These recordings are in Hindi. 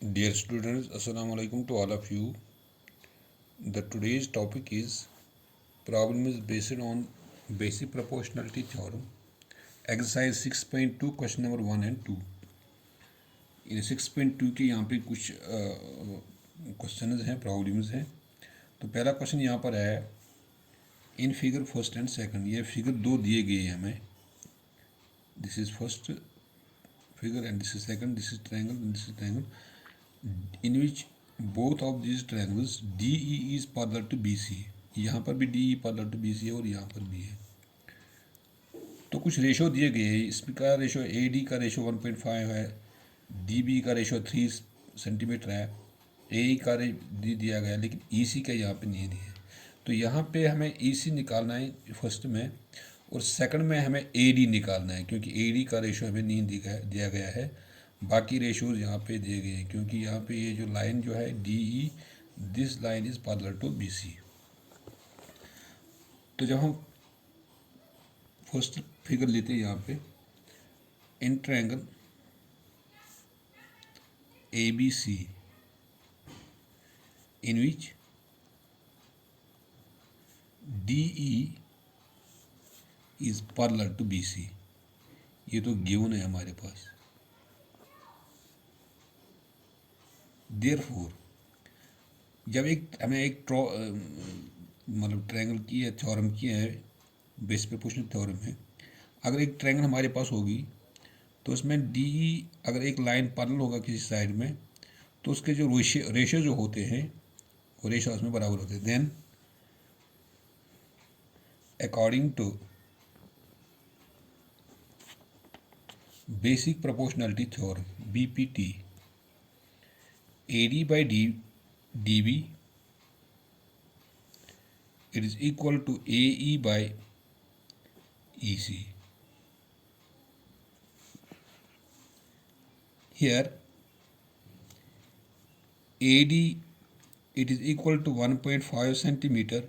Dear students, Assalamu alaikum to all of you. The today's topic is problem is based on basic proportionality theorem. Exercise 6.2 question number 1 and 2. इन 6.2 के यहाँ पे कुछ क्वेश्चंस हैं, प्रॉब्लम्स हैं. तो पहला क्वेश्चन यहाँ पर है in figure first and second. ये फिगर दो दिए गए हैं हमें. This is first figure and this is second. This is triangle and this is triangle in which both of these triangles DE is parallel to BC. यहाँ पर भी DE parallel to BC है और यहाँ पर भी है. तो कुछ रेशो दिए गए हैं. इसका रेशो AD का रेशो 1.5 है, DB का रेशो 3 सेंटीमीटर है, AE का दिया गया, लेकिन EC का यहाँ पे नहीं दिया है. तो यहाँ पे हमें EC निकालना है फर्स्ट में, और सेकंड में हमें AD निकालना है, क्योंकि AD का रेशो हमें नहीं दिया गया है. बाकी रेशोज यहाँ पे दिए गए हैं, क्योंकि यहाँ पे ये जो लाइन जो है DE, this line is parallel to BC. तो जब हम फर्स्ट फिगर लेते हैं यहाँ पे, in triangle ABC in which DE is parallel to BC. ये तो गिवन है हमारे पास. देयरफॉर जब हमें एक मतलब ट्रायंगल की है, थ्योरम की है, बेस प्रोपोर्शनल थ्योरम है. अगर एक ट्रायंगल हमारे पास होगी तो उसमें DE अगर एक लाइन पैरेलल होगा किसी साइड में, तो उसके जो रेशो जो होते हैं वो रेशो उसमें बराबर होते हैं. Then according to basic proportionality theorem BPT, AD by DB it is equal to AE by EC. Here AD it is equal to 1.5 centimeter,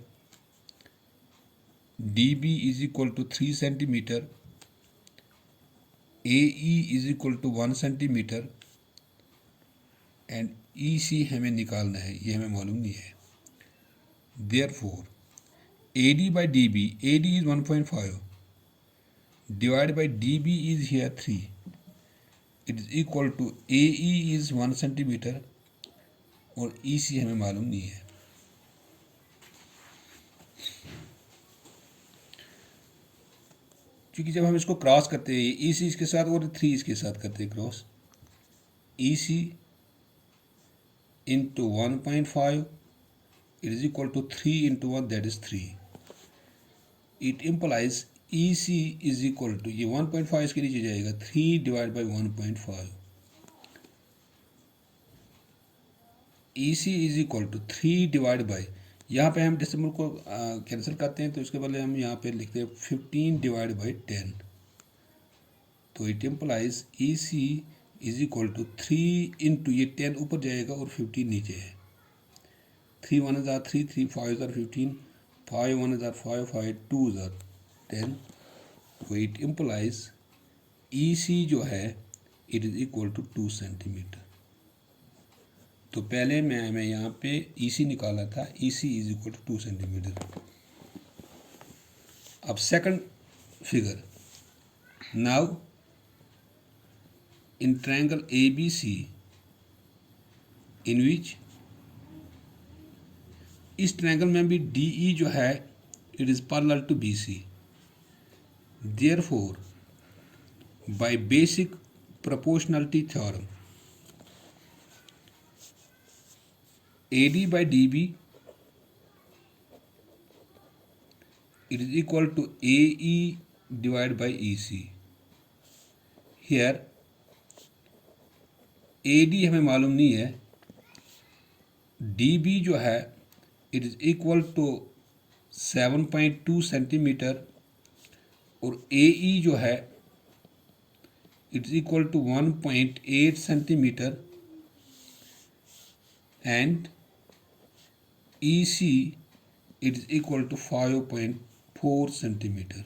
DB is equal to 3 centimeter, AE is equal to 1 centimeter and EC हमें निकालना है, ये हमें मालूम नहीं है. Therefore AD by DB, AD is 1.5 divided by DB is here 3. It is equal to AE is 1 centimeter और EC हमें मालूम नहीं है. क्योंकि जब हम इसको क्रॉस करते हैं EC इसके साथ और 3 इसके साथ करते हैं cross, EC into 1.5 it is equal to 3 into 1, that is 3. It implies EC is equal to, ये 1.5 इसके नीचे जाएगा, 3 divided by 1.5. EC is equal to 3 divided by, यहाँ पे हम डेसिमल को कैंसिल करते हैं, तो इसके बदले हम यहाँ पे लिखते हैं 15 divided by 10. तो it implies EC is equal to 3 into, ये 10 ऊपर जाएगा और 15 नीचे है. 3 1 जार 3, 3 5 जार 15, 5 1 जार 5, 5 2 जार 10. तो इट इम्प्लाइज EC जो है it is equal to 2 centimetre. तो पहले मैं यहाँ पे EC निकाला था, EC is equal to 2 centimetre. अब second figure, now in triangle ABC in which इस ट्रायंगल में भी DE जो है it is parallel to BC. Therefore by basic proportionality theorem AD by DB it is equal to AE divided by EC. Here AD हमें मालूम नहीं है, DB जो है it is equal to 7.2 centimetre और AE जो है it is equal to 1.8 centimetre and EC it is equal to 5.4 centimetre.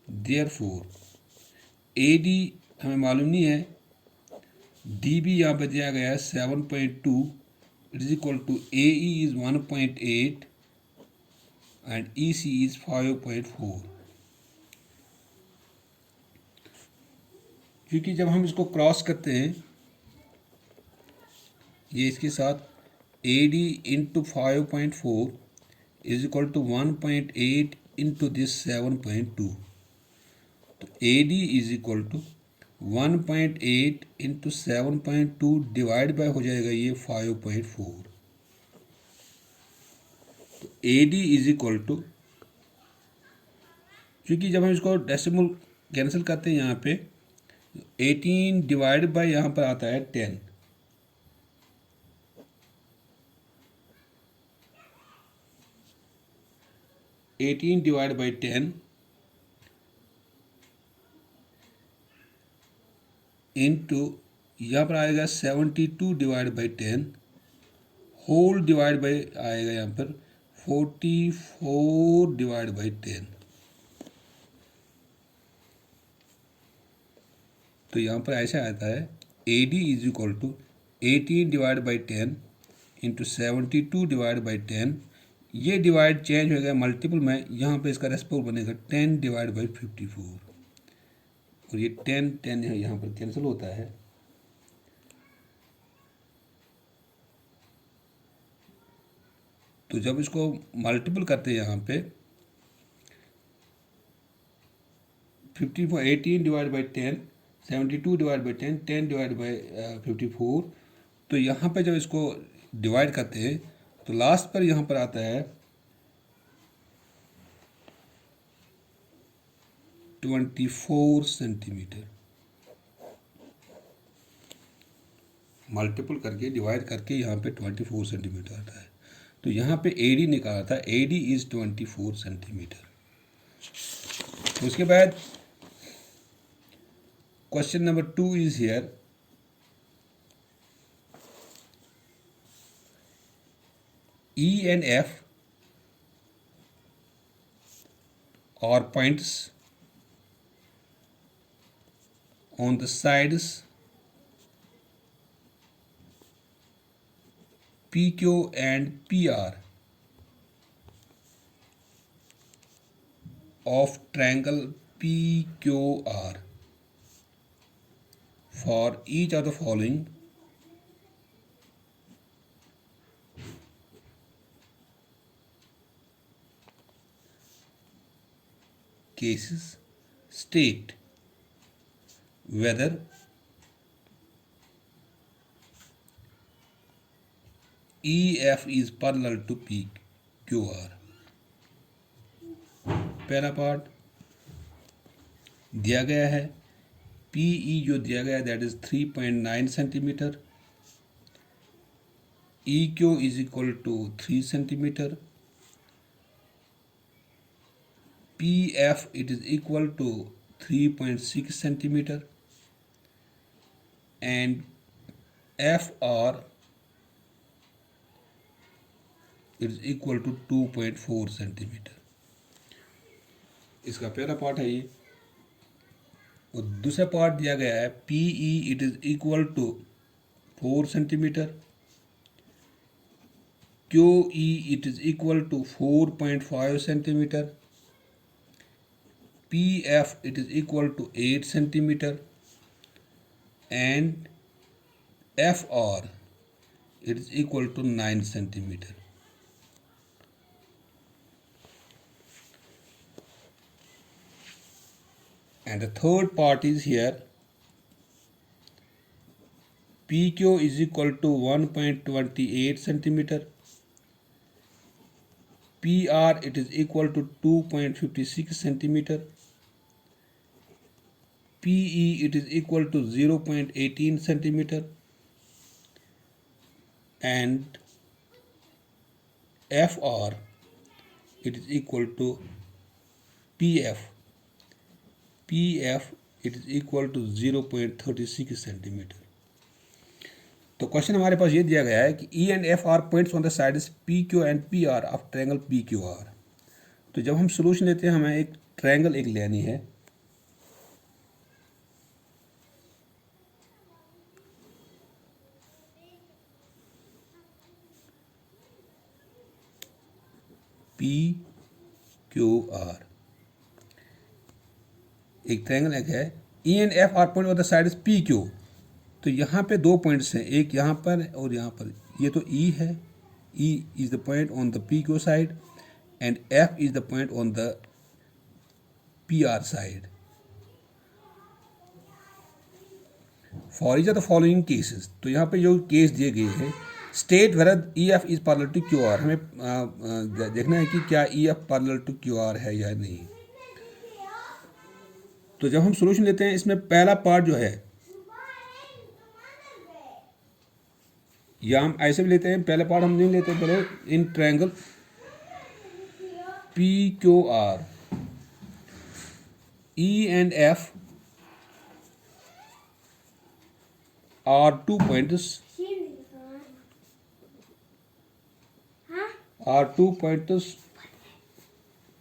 Therefore AD हमें मालूम नहीं है, डी बी यहाँ पर दिया गया है 7.2, it is equal to A E is 1.8 and E C is 5.4। क्योंकि जब हम इसको क्रॉस करते हैं ये इसके साथ A D into 5.4 is equal to 1.8 into this 7.2, तो A D is equal to 1.8 into 7.2 divide by हो जाएगा ये 5.4। तो A D is equal to, क्योंकि जब हम इसको डेसिमल कैंसिल करते हैं यहाँ पे 18 डिवाइड बाय यहाँ पर आता है 10, डिवाइड बाई 10 इंटू यहाँ पर आएगा 72 divide by 10 whole divide by आएगा यहाँ पर 44 डिवाइड बाई 10। तो यहाँ पर ऐसा आता है A D is equal to 18 divide by 10 into 72 divide by 10। ये डिवाइड चेंज हो गया मल्टीपल में, यहाँ पे इसका रेस्पोल बनेगा 10 डिवाइड बाई 54 और ये 10 यहाँ पर कैंसिल होता है। तो जब इसको मल्टीपल करते हैं यहाँ पे 18 divide by 10, 72 divide by 10, 10 divide by 54, तो यहाँ पे जब इसको डिवाइड करते हैं तो लास्ट पर यहाँ पर आता है 24 सेंटीमीटर। मल्टीपल करके डिवाइड करके यहाँ पे 24 सेंटीमीटर आता है। तो यहाँ पे ए डी निकाला था, ए डी इज 24 सेंटीमीटर। तो उसके बाद question number 2 is here, E and F are points on the sides PQ and PR of triangle PQR for each of the following cases. State whether EF is parallel to PQR। पहला पार्ट दिया गया है, PE जो दिया गया है that is 3.9 centimetre, EQ is equal to 3 centimetre, PF it is equal to 3.6 centimeter and FR it is equal to 2.4 centimeter। इसका पहला पार्ट है ये। और दूसरा पार्ट दिया गया है PE it is equal to 4 centimetre, QE it is equal to 4.5 centimetre, PF it is equal to 8 centimeter and FR it is equal to 9 centimeter। And the third part is here, PQ is equal to 1.28 centimeter, PR it is equal to 2.56 centimeter, PE it is equal to 0.18 centimeter and FR it is equal to PF it is equal to 0.36 centimetre. तो क्वेश्चन हमारे पास ये दिया गया है कि E and F are points on the sides PQ and PR of triangle PQR। तो जब हम सोल्यूशन लेते हैं हमें एक ट्रायंगल एक लेनी है, पी क्यू आर। एक ट्रायंगल एक है, E and F R point of the side P Q. तो यहाँ पे दो पॉइंट्स हैं, एक यहाँ पर और यहाँ पर। ये तो ई है, E is the point on the P Q side and F is the point on the P R side. For each are the following cases. तो यहाँ पे जो केस दिए गए हैं, state whether E F is parallel to Q R. हमें देखना है कि क्या E F parallel to Q R है या नहीं। तो जब हम सोल्यूशन लेते हैं, इसमें पहला पार्ट जो है, या हम ऐसे भी लेते हैं, पहला पार्ट हम नहीं लेते, पहले in triangle P Q R, E and F are two points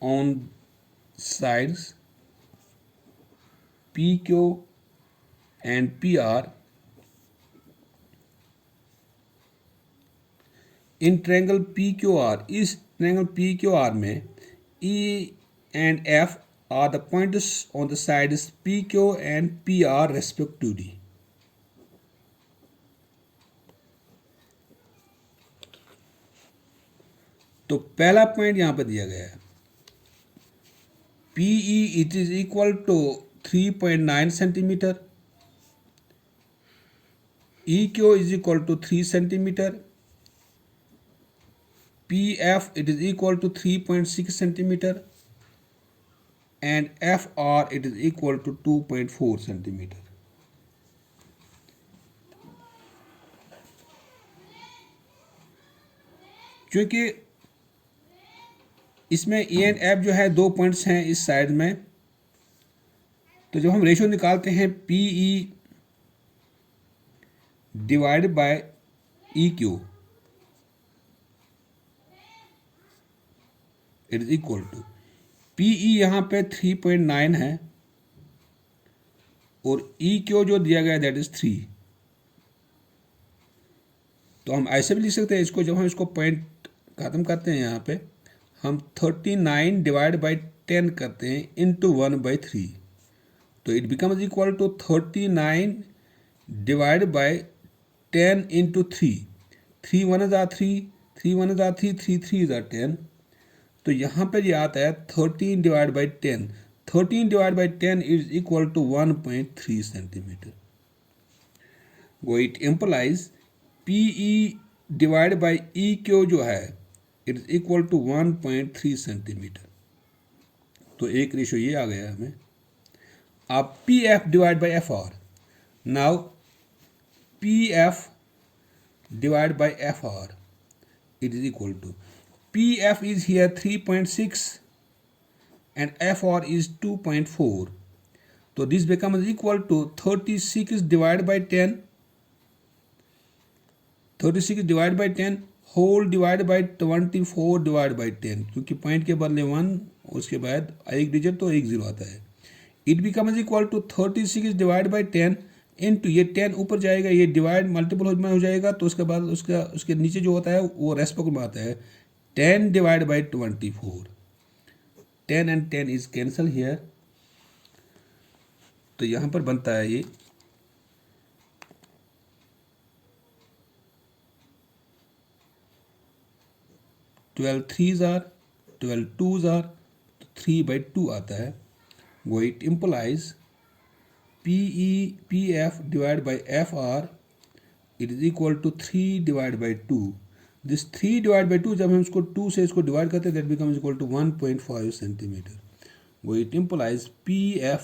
on sides PQ and PR in triangle PQR। इस triangle PQR में E and F are the points on the sides PQ and PR respectively। तो पहला पॉइंट यहां पर दिया गया है, PE it is equal to 3.9 centimetre, EQ is equal to 3 centimetre, PF it is equal to 3.6 centimetre and FR it is equal to 2.4 centimetre. क्योंकि इसमें E एंड F जो है दो पॉइंट्स हैं इस साइड में, तो जब हम रेशियो निकालते हैं PE divide by EQ it is equal to, PE यहाँ पे 3.9 है और EQ जो दिया गया दैट इज 3। तो हम ऐसे भी लिख सकते हैं इसको, जब हम इसको पॉइंट खत्म करते हैं यहाँ पे, हम 39 डिवाइड बाई 10 करते हैं इंटू 1/3, तो it becomes equal to 39 divide by 10 into 3। 3 1 is 3, 3 1 is 3, 3 3 is 10। तो यहाँ पर ये आता है 13 divide by 10। 13 divide by 10 is equal to 1.3 centimetre. वो it implies PE divide by EQ जो है it is equal to 1.3 centimetre. तो एक रेशो ये आ गया हमें। अब PF divide by FR, now PF divide by FR it is equal to, PF is here 3.6 and FR is 2.4, so this becomes equal to 36 divided by 10, 36 divided by 10 whole divided by 24 divided by 10, क्योंकि पॉइंट के बदले 1 उसके बाद एक डिजिट तो एक जीरो आता है। It becomes equal to 36 divide by 10 into, ये 10 ऊपर जाएगा, ये डिवाइड मल्टीपल हो जाएगा, तो उसके बाद उसके नीचे जो होता है वो रेस्पेक्ट में आता है 10 divided by 24। 10 and 10 is cancel here, तो यहां पर बनता है ये 12 3s are 12 2s are 3/2 आता है। वो it implies PF divide by FR it is equal to 3 divide by 2। This 3 divide by 2 जब हम इसको 2 से इसको डिवाइड करते हैं that becomes equal to 1.5 centimetre. वो it implies PF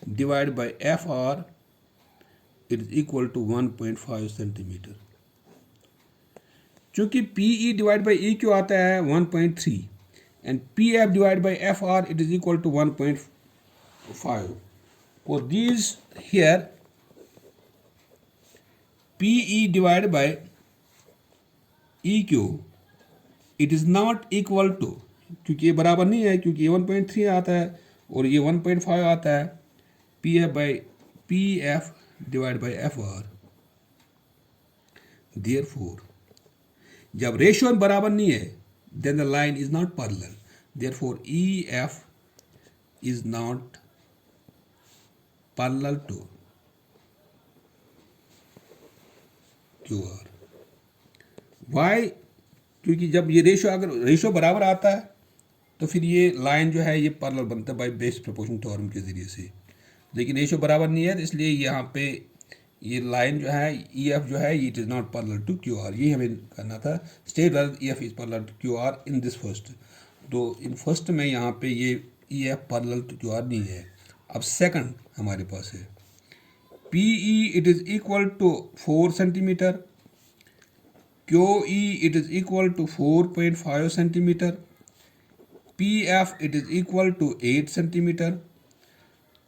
divide by FR it is equal to 1.5 centimetre. चूंकि PE डिवाइड बाई EQ आता है 1.3 and PF divide by FR it is equal to 1.5। For these here PE divided by EQ it is not equal to, क्योंकि ये बराबर नहीं है, क्योंकि ये 1.3 आता है और ये 1.5 आता है, PF divided by FR। Therefore जब रेशियो बराबर नहीं है, then the line is not parallel. Therefore, EF is not parallel to QR. Why? क्योंकि जब ये रेशो अगर रेशो बराबर आता है तो फिर ये लाइन जो है ये पैरेलल बनता है बाय बेस प्रोपोर्शन थ्योरम के ज़रिए से, लेकिन रेशो बराबर नहीं है तो इसलिए यहाँ पे ये लाइन जो है EF जो है it is not parallel to QR. ये हमें करना था, state whether EF is parallel to QR in this first. तो इन फर्स्ट में यहाँ पे ये EF पैरेलल टू QR नहीं है. अब सेकंड हमारे पास है PE it is equal to 4 centimetre, QE it is equal to 4.5 centimeter, PF it is equal to 8 centimeter,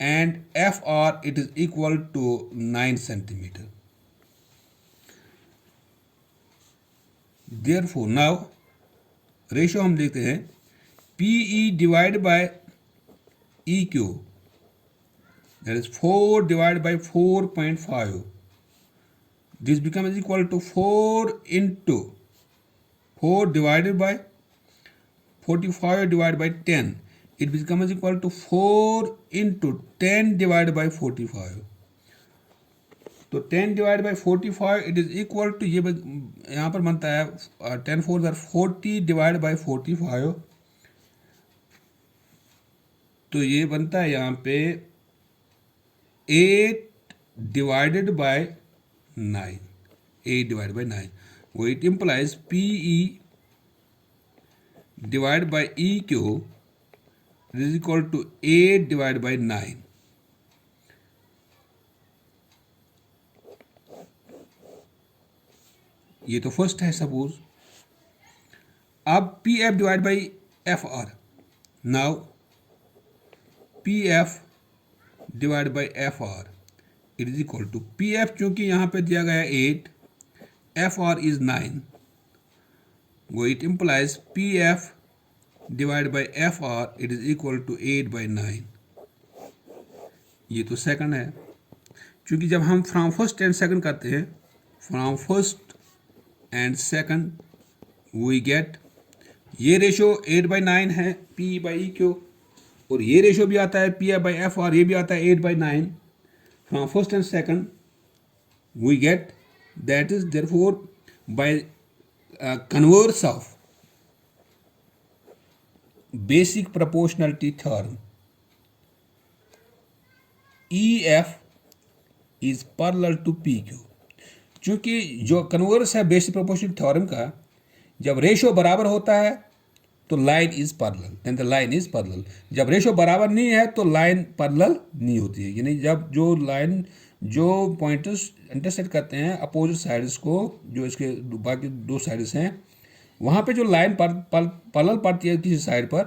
and FR it is equal to 9 centimeter. Therefore, now ratio हम देखते हैं PE divided by EQ, that is 4 divided by 4.5. This becomes equal to 4 into 4 divided by 45 divided by 10. It becomes equal to 4 into 10 divided by 45. तो 10 divided by 45 it is equal to ये यहाँ पर बनता है 10 4 are 40 divided by 45. तो ये बनता है यहाँ पे 8 divided by 9. 8 divided by 9. So it implies PE divided by EQ is equal to 8 divided by 9. ये तो फर्स्ट है सपोज. अब PF divide by FR. Now PF divide by FR it is equal to PF चूंकि यहाँ पे दिया गया 8, FR इज 9. वो it implies PF divide by FR it is equal to 8 by 9. ये तो सेकंड है. चूंकि जब हम फ्रॉम फर्स्ट एंड सेकंड करते हैं, from first and second we get ये रेशो 8 बाई 9 है PE बाई EQ, और ये रेशो भी आता है PF बाई FR, ये भी आता है 8 by 9. From first and second we get, that is therefore by converse of basic proportionality theorem EF is parallel to PQ. चूंकि जो कन्वर्स है बेसिक प्रोपोर्शनल थ्योरम का, जब रेशो बराबर होता है तो line is parallel, then the line is parallel. जब रेशो बराबर नहीं है तो लाइन पैरेलल नहीं होती है. यानी जब जो लाइन जो पॉइंट्स इंटरसेक्ट करते हैं अपोजिट साइड्स को, जो इसके बाकी दो साइड्स हैं, वहाँ पे जो लाइन पैरेलल पड़ती है किसी साइड पर,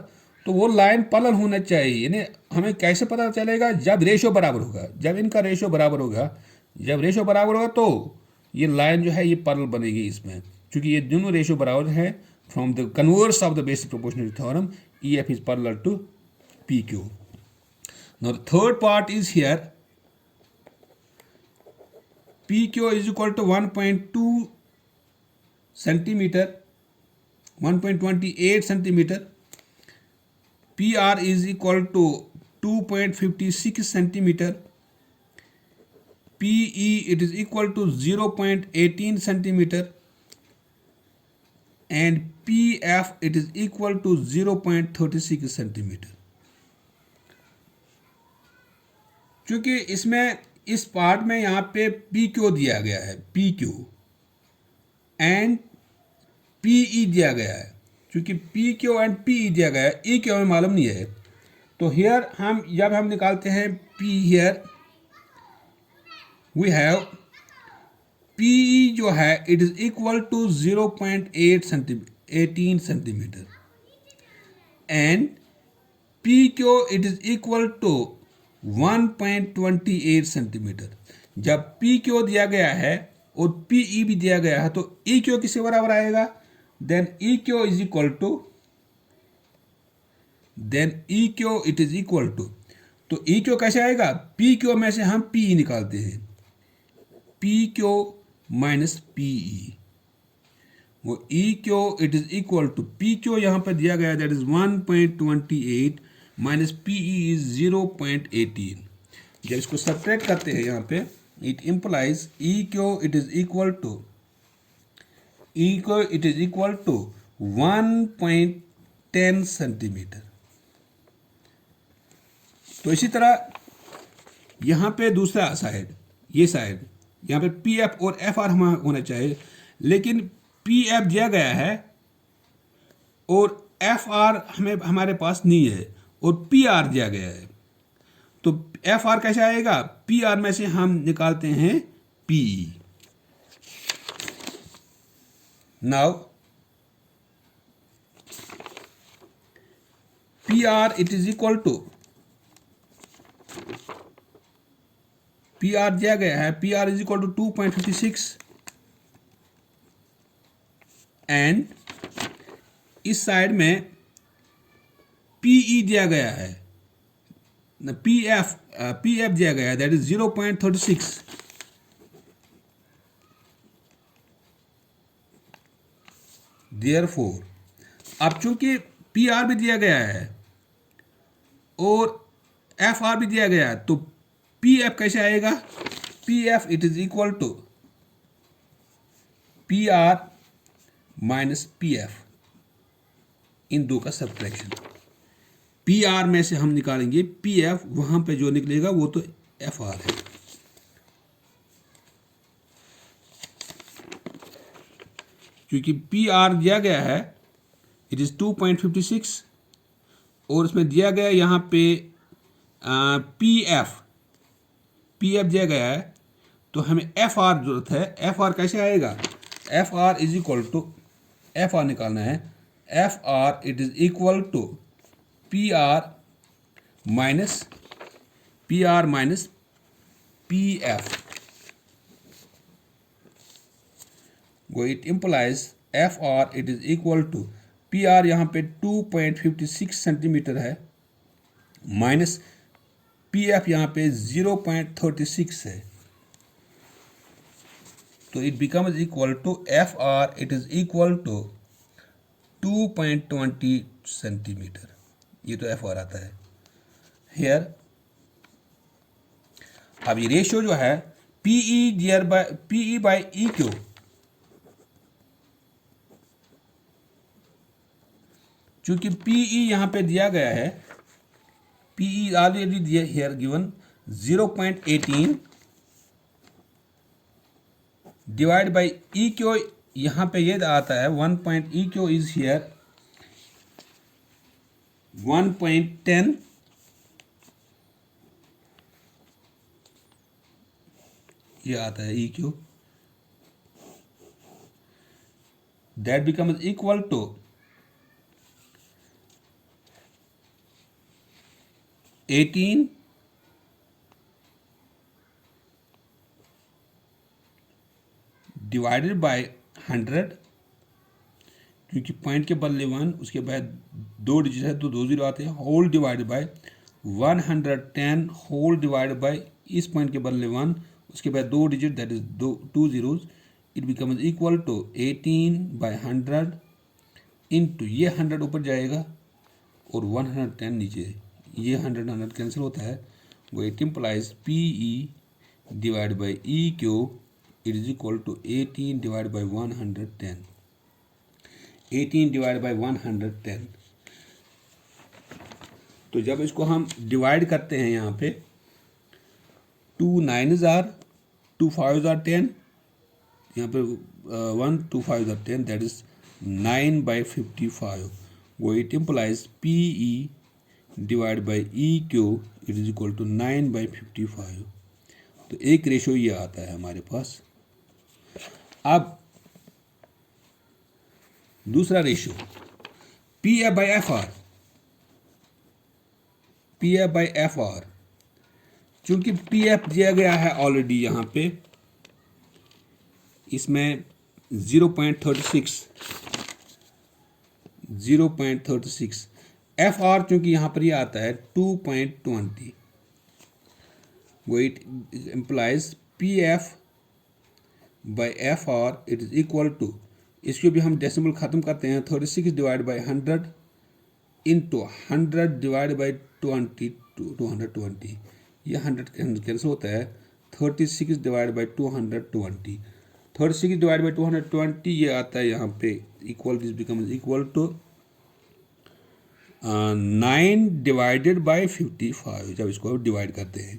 तो वो लाइन पैरेलल होना चाहिए. यानी हमें कैसे पता चलेगा? जब रेशो बराबर होगा, जब इनका रेशो बराबर होगा. जब रेशो बराबर होगा तो ये लाइन जो है ये पैरेलल बनेगी इसमें, क्योंकि ये दोनों रेशो बराबर हैं. From the converse of the basic proportionality theorem, EF is parallel to PQ. Now the third part is here. PQ is equal to 1.2 centimeter, 1.28 centimeter. PR is equal to 2.56 centimeter. PE it is equal to 0.18 centimeter. And PF it is equal to 0.36 centimetre. क्योंकि इसमें इस पार्ट में यहाँ पे PQ दिया गया है, PQ एंड PE दिया गया है. क्योंकि PQ एंड PE दिया गया है, EQ हमें मालूम नहीं है. तो हियर हम जब हम निकालते हैं P, here we have PE जो है it is equal to 0.18 centimetre and PQ it is equal to 1.28 centimetre. जब PQ दिया गया है और PE भी दिया गया है तो EQ किसके बराबर आएगा? Then EQ is equal to, then EQ it is equal to, तो EQ कैसे आएगा? PQ में से हम PE निकालते हैं, PQ minus PE. वो E Q it is equal to P Q यहाँ पे दिया गया that is 1.28 minus P E is 0.18। जब इसको सब्ट्रैक्ट करते हैं यहाँ पे it implies E Q it is equal to 1.10 centimetre. तो इसी तरह यहाँ पे दूसरा साइड, ये साइड यहाँ पे पी एफ और एफ आर हमारा होना चाहिए, लेकिन पी एफ दिया गया है और एफ आर हमारे पास नहीं है और पी आर दिया गया है। तो एफ आर कैसे आएगा? पी आर में से हम निकालते हैं P. Now P R it is equal to, P R दिया गया है, P R is equal to 2.56 and इस साइड में पीई दिया गया है, पी एफ दिया गया है दैट इज 0.36। देयरफॉर अब चूंकि पी आर भी दिया गया है और एफ आर भी दिया गया है, तो पी एफ कैसे आएगा? P F it is equal to P R minus P F, इन दो का सब्ट्रैक्शन। पी आर में से हम निकालेंगे पी एफ, वहां पे जो निकलेगा वो तो एफ आर है। क्योंकि पी आर दिया गया है इट इज 2.56 और उसमें दिया गया यहां पे पी एफ दिया गया है, तो हमें एफ आर जरूरत है। एफ आर कैसे आएगा? F R is equal to, F R निकालना है, F R it is equal to P R minus P F. वो it implies F R it is equal to P R यहाँ पे 2.56 सेंटीमीटर है माइनस पी एफ यहाँ पे 0.36 है, तो it becomes equal to F R it is equal to 2.20 centimetre. ये तो एफ आर आता है हेयर। अब ये रेशियो जो है पीई बाई ई क्यू, चूंकि पीई यहां पे दिया गया है, पीई ऑलरेडी दिया here given 0.18 divide by E Q, यहां पे ये आता है 1. ई क्यू इज हियर 1.10 ये आता है E Q, that becomes equal to 18 divided by 100, क्योंकि पॉइंट के बदले 1 उसके बाद 2 डिजिट है तो 2 जीरो आते हैं, whole divided by 110 whole divided by इस पॉइंट के बदले 1 उसके बाद 2 digit that is 2 zeros, it becomes equal to 18 by 100 into ये 100 ऊपर जाएगा और 110 नीचे, ये 100 कैंसिल होता है, वो it implies P E divide by E Q it is equal to 18 divide by 110, 18 divide by 110। तो जब इसको हम डिवाइड करते हैं यहाँ पे 2 9s are 2 5s are 10, यहाँ पे 1 2 5s are 10 that is 9 by 55, वो it implies P E divide by E Q it is equal to 9 by 55। तो एक रेशो ये आता है हमारे पास। अब दूसरा ratio P F by F are, P F by F are, चूंकि पी एफ दिया गया है ऑलरेडी यहाँ पे इसमें 0.36 एफ आर चूंकि यहाँ पर ये आता है 2.20, वो it implies P F by F R it is equal to इसको भी हम डेसिमल ख़त्म करते हैं 36 divide by 100 into 100 divide by 220 ये 100 कैंसिल होता है 36 डिवाइड बाई 220 36 डिवाइड बाई 220 ये आता है यहाँ पे equal this becomes equal to 9 divided by 55 जब इसको डिवाइड करते हैं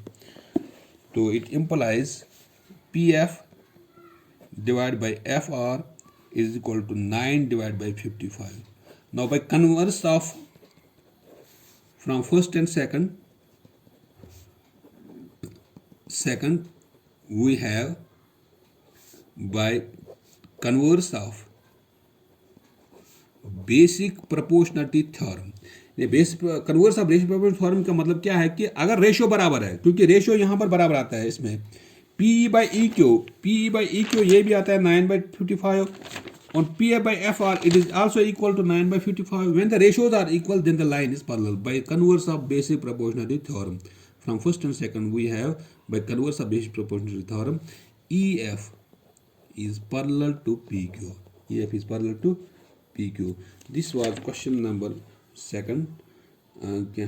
तो it implies P F divide by F R is equal to 9 divided by 55. Now by converse of from first and second we have by converse of basic proportionality theorem. ये basic converse of basic proportionality theorem का मतलब क्या है कि अगर रेशियो बराबर है, क्योंकि रेशियो यहाँ पर बराबर आता है इसमें P by EQ ये भी आता है 9/55 on PF/FR it is also equal to 9/55. When the ratios are equal then the line is parallel. By converse of basic proportionality theorem from first and second we have by converse of basic proportionality theorem EF is parallel to PQ. EF is parallel to PQ. This was question number 2.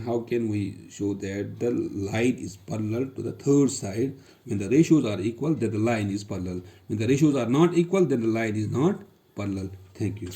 How can we show that the line is parallel to the third side? When the ratios are equal, then the line is parallel. When the ratios are not equal, then the line is not parallel. Thank you.